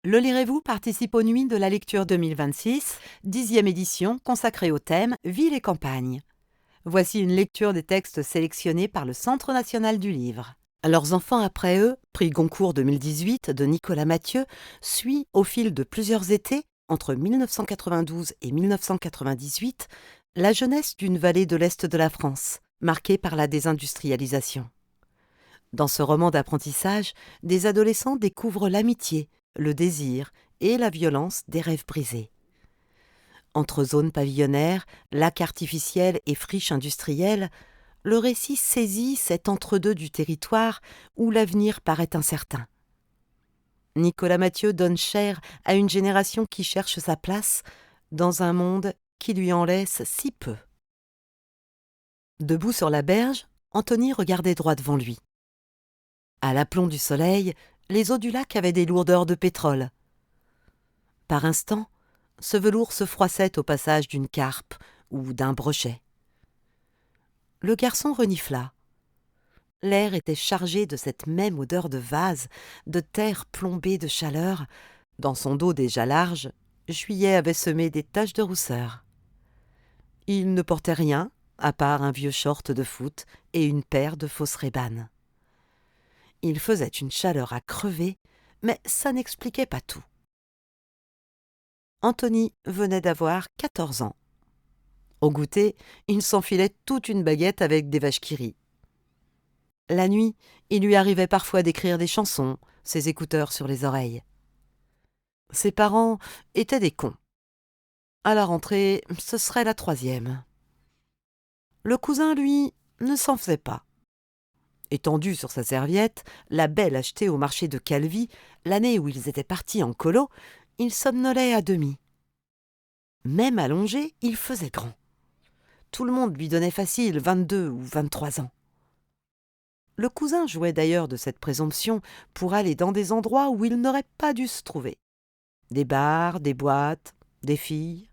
Le Lirez-vous participe aux Nuits de la lecture 2026, 10e édition consacrée au thème Ville et campagne. Voici une lecture des textes sélectionnés par le Centre national du livre. Leurs enfants après eux, prix Goncourt 2018 de Nicolas Mathieu, suit au fil de plusieurs étés, entre 1992 et 1998, la jeunesse d'une vallée de l'Est de la France, marquée par la désindustrialisation. Dans ce roman d'apprentissage, des adolescents découvrent l'amitié, le désir et la violence des rêves brisés. Entre zones pavillonnaires, lacs artificiels et friches industrielles, le récit saisit cet entre-deux du territoire où l'avenir paraît incertain. Nicolas Mathieu donne chair à une génération qui cherche sa place dans un monde qui lui en laisse si peu. Debout sur la berge, Anthony regardait droit devant lui. À l'aplomb du soleil, les eaux du lac avaient des lourdeurs de pétrole. Par instants, ce velours se froissait au passage d'une carpe ou d'un brochet. Le garçon renifla. L'air était chargé de cette même odeur de vase, de terre plombée de chaleur. Dans son dos déjà large, juillet avait semé des taches de rousseur. Il ne portait rien, à part un vieux short de foot et une paire de fausses Ray-Ban. Il faisait une chaleur à crever, mais ça n'expliquait pas tout. Anthony venait d'avoir 14 ans. Au goûter, il s'enfilait toute une baguette avec des vaches qui rient. La nuit, il lui arrivait parfois d'écrire des chansons, ses écouteurs sur les oreilles. Ses parents étaient des cons. À la rentrée, ce serait la 3e. Le cousin, lui, ne s'en faisait pas. Étendu sur sa serviette, la belle achetée au marché de Calvi, l'année où ils étaient partis en colo, il somnolait à demi. Même allongé, il faisait grand. Tout le monde lui donnait facile 22 ou 23 ans. Le cousin jouait d'ailleurs de cette présomption pour aller dans des endroits où il n'aurait pas dû se trouver. Des bars, des boîtes, des filles.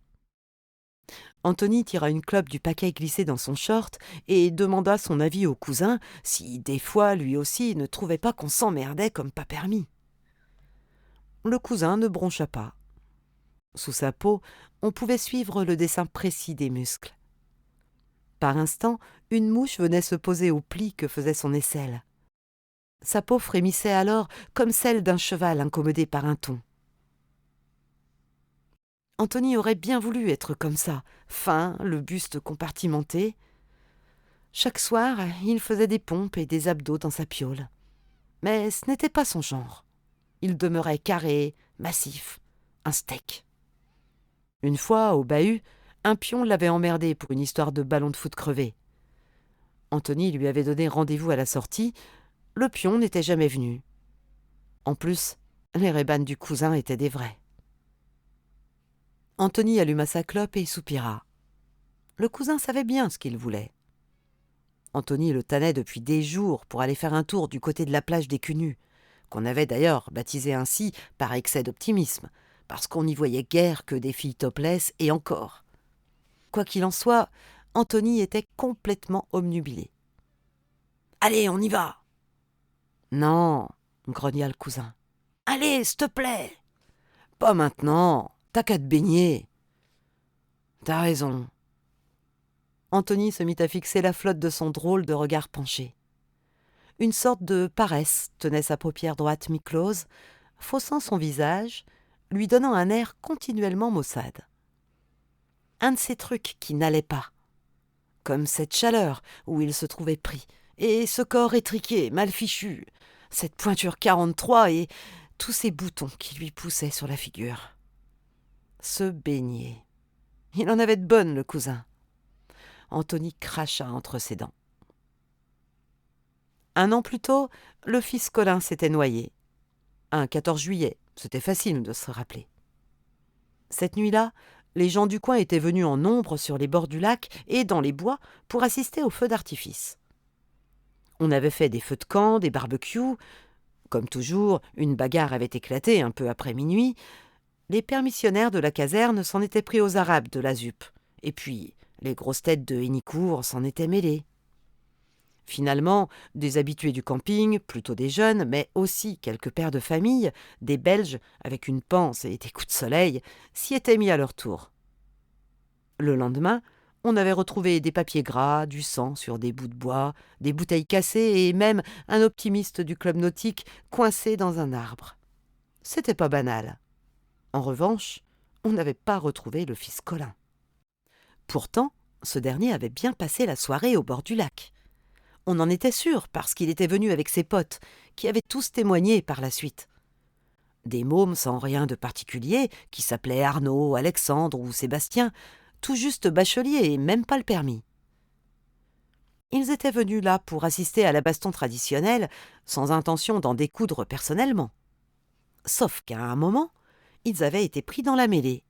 Anthony tira une clope du paquet glissé dans son short et demanda son avis au cousin si, des fois, lui aussi ne trouvait pas qu'on s'emmerdait comme pas permis. Le cousin ne broncha pas. Sous sa peau, on pouvait suivre le dessin précis des muscles. Par instant, une mouche venait se poser au pli que faisait son aisselle. Sa peau frémissait alors comme celle d'un cheval incommodé par un thon. Anthony aurait bien voulu être comme ça, fin, le buste compartimenté. Chaque soir, il faisait des pompes et des abdos dans sa piaule. Mais ce n'était pas son genre. Il demeurait carré, massif, un steak. Une fois, au bahut, un pion l'avait emmerdé pour une histoire de ballon de foot crevé. Anthony lui avait donné rendez-vous à la sortie. Le pion n'était jamais venu. En plus, les Ray-Ban du cousin étaient des vrais. Anthony alluma sa clope et soupira. Le cousin savait bien ce qu'il voulait. Anthony le tannait depuis des jours pour aller faire un tour du côté de la plage des Cunus, qu'on avait d'ailleurs baptisé ainsi par excès d'optimisme, parce qu'on n'y voyait guère que des filles topless et encore. Quoi qu'il en soit, Anthony était complètement obnubilé. « Allez, on y va !»« Non !» grogna le cousin. « Allez, s'il te plaît !»« Pas maintenant, t'as qu'à te baigner. »« T'as raison. » Anthony se mit à fixer la flotte de son drôle de regard penché. Une sorte de paresse tenait sa paupière droite mi-close, faussant son visage, lui donnant un air continuellement maussade. Un de ces trucs qui n'allaient pas, comme cette chaleur où il se trouvait pris, et ce corps étriqué, mal fichu, cette pointure 43 et tous ces boutons qui lui poussaient sur la figure. Se baigner. Il en avait de bonnes, le cousin. Anthony cracha entre ses dents. Un an plus tôt, le fils Colin s'était noyé. Un 14 juillet, c'était facile de se rappeler. Cette nuit-là, les gens du coin étaient venus en nombre sur les bords du lac et dans les bois pour assister aux feux d'artifice. On avait fait des feux de camp, des barbecues. Comme toujours, une bagarre avait éclaté un peu après minuit. Les permissionnaires de la caserne s'en étaient pris aux Arabes de la ZUP. Et puis, les grosses têtes de Hénicourt s'en étaient mêlées. Finalement, des habitués du camping, plutôt des jeunes, mais aussi quelques pères de famille, des Belges avec une panse et des coups de soleil, s'y étaient mis à leur tour. Le lendemain, on avait retrouvé des papiers gras, du sang sur des bouts de bois, des bouteilles cassées et même un optimiste du club nautique coincé dans un arbre. C'était pas banal. En revanche, on n'avait pas retrouvé le fils Colin. Pourtant, ce dernier avait bien passé la soirée au bord du lac. On en était sûr parce qu'il était venu avec ses potes, qui avaient tous témoigné par la suite. Des mômes sans rien de particulier, qui s'appelaient Arnaud, Alexandre ou Sébastien, tout juste bacheliers et même pas le permis. Ils étaient venus là pour assister à la baston traditionnelle, sans intention d'en découdre personnellement. Sauf qu'à un moment, ils avaient été pris dans la mêlée.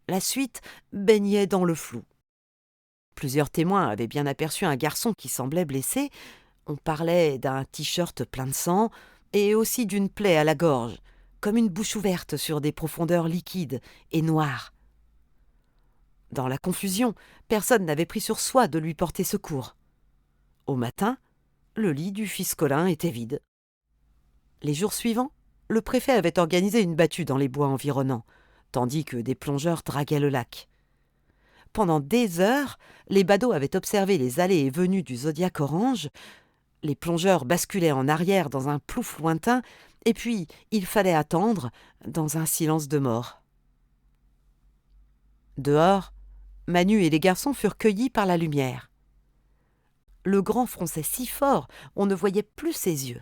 La suite baignait dans le flou. Plusieurs témoins avaient bien aperçu un garçon qui semblait blessé. On parlait d'un t-shirt plein de sang et aussi d'une plaie à la gorge, comme une bouche ouverte sur des profondeurs liquides et noires. Dans la confusion, personne n'avait pris sur soi de lui porter secours. Au matin, le lit du fils Colin était vide. Les jours suivants, le préfet avait organisé une battue dans les bois environnants, tandis que des plongeurs draguaient le lac. Pendant des heures, les badauds avaient observé les allées et venues du zodiaque orange. Les plongeurs basculaient en arrière dans un plouf lointain, et puis il fallait attendre dans un silence de mort. Dehors, Manu et les garçons furent cueillis par la lumière. Le grand fronçait si fort, on ne voyait plus ses yeux.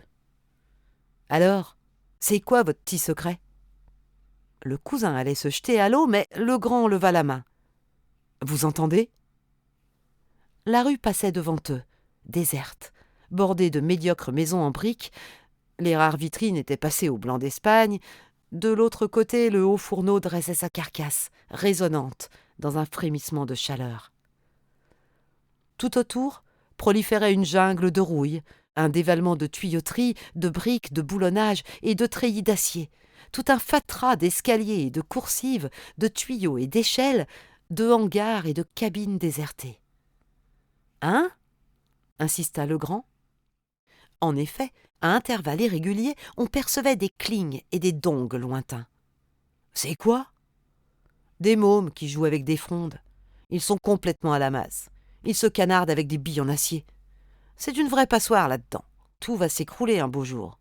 « Alors, c'est quoi votre petit secret ?» Le cousin allait se jeter à l'eau, mais le grand leva la main. « Vous entendez ?» La rue passait devant eux, déserte, bordée de médiocres maisons en briques. Les rares vitrines étaient passées au blanc d'Espagne. De l'autre côté, le haut fourneau dressait sa carcasse, résonnante, dans un frémissement de chaleur. Tout autour proliférait une jungle de rouille, un dévalement de tuyauterie, de briques, de boulonnage et de treillis d'acier, tout un fatras d'escaliers et de coursives, de tuyaux et d'échelles, de hangars et de cabines désertées. « Hein ?» insista le grand. En effet, à intervalles irréguliers, on percevait des clignes et des dongs lointains. « C'est quoi ?» Des mômes qui jouent avec des frondes. Ils sont complètement à la masse. Ils se canardent avec des billes en acier. C'est une vraie passoire là-dedans. Tout va s'écrouler un beau jour.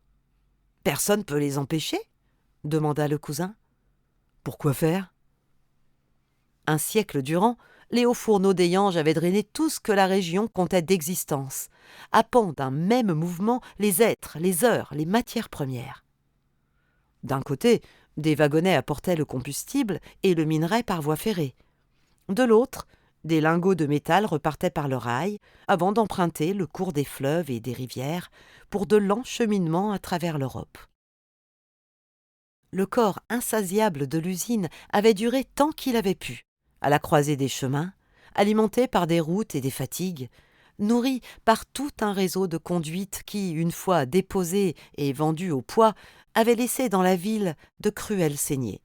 « Personne peut les empêcher ?» demanda le cousin. « Pourquoi faire ?» Un siècle durant, les hauts fourneaux d'Ayange avaient drainé tout ce que la région comptait d'existence, happant d'un même mouvement les êtres, les heures, les matières premières. D'un côté, des wagonnets apportaient le combustible et le minerai par voie ferrée. De l'autre, des lingots de métal repartaient par le rail avant d'emprunter le cours des fleuves et des rivières pour de lents cheminements à travers l'Europe. Le corps insatiable de l'usine avait duré tant qu'il avait pu, à la croisée des chemins, alimenté par des routes et des fatigues, nourri par tout un réseau de conduites qui, une fois déposées et vendues au poids, avaient laissé dans la ville de cruelles saignées.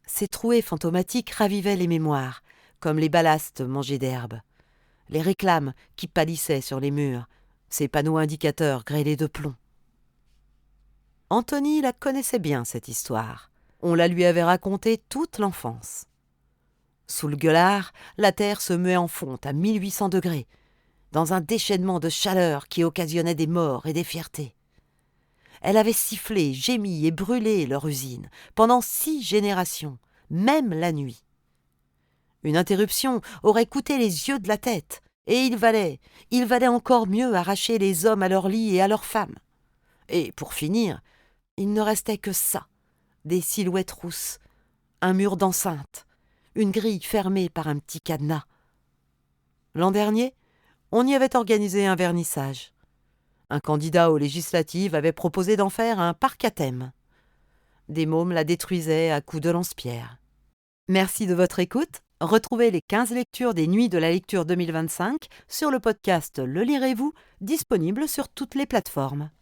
Ces trouées fantomatiques ravivaient les mémoires, comme les ballastes mangés d'herbe, les réclames qui pâlissaient sur les murs, ces panneaux indicateurs grêlés de plomb. Anthony la connaissait bien, cette histoire. On la lui avait racontée toute l'enfance. Sous le gueulard, la terre se muait en fonte à 1800 degrés, dans un déchaînement de chaleur qui occasionnait des morts et des fiertés. Elle avait sifflé, gémi et brûlé leur usine pendant 6 générations, même la nuit. Une interruption aurait coûté les yeux de la tête, et il valait encore mieux arracher les hommes à leur lit et à leurs femmes. Et pour finir, il ne restait que ça, des silhouettes rousses, un mur d'enceinte, une grille fermée par un petit cadenas. L'an dernier, on y avait organisé un vernissage. Un candidat aux législatives avait proposé d'en faire un parc à thème. Des mômes la détruisaient à coups de lance-pierre. Merci de votre écoute. Retrouvez les 15 lectures des Nuits de la lecture 2025 sur le podcast Le Lirez-vous, disponible sur toutes les plateformes.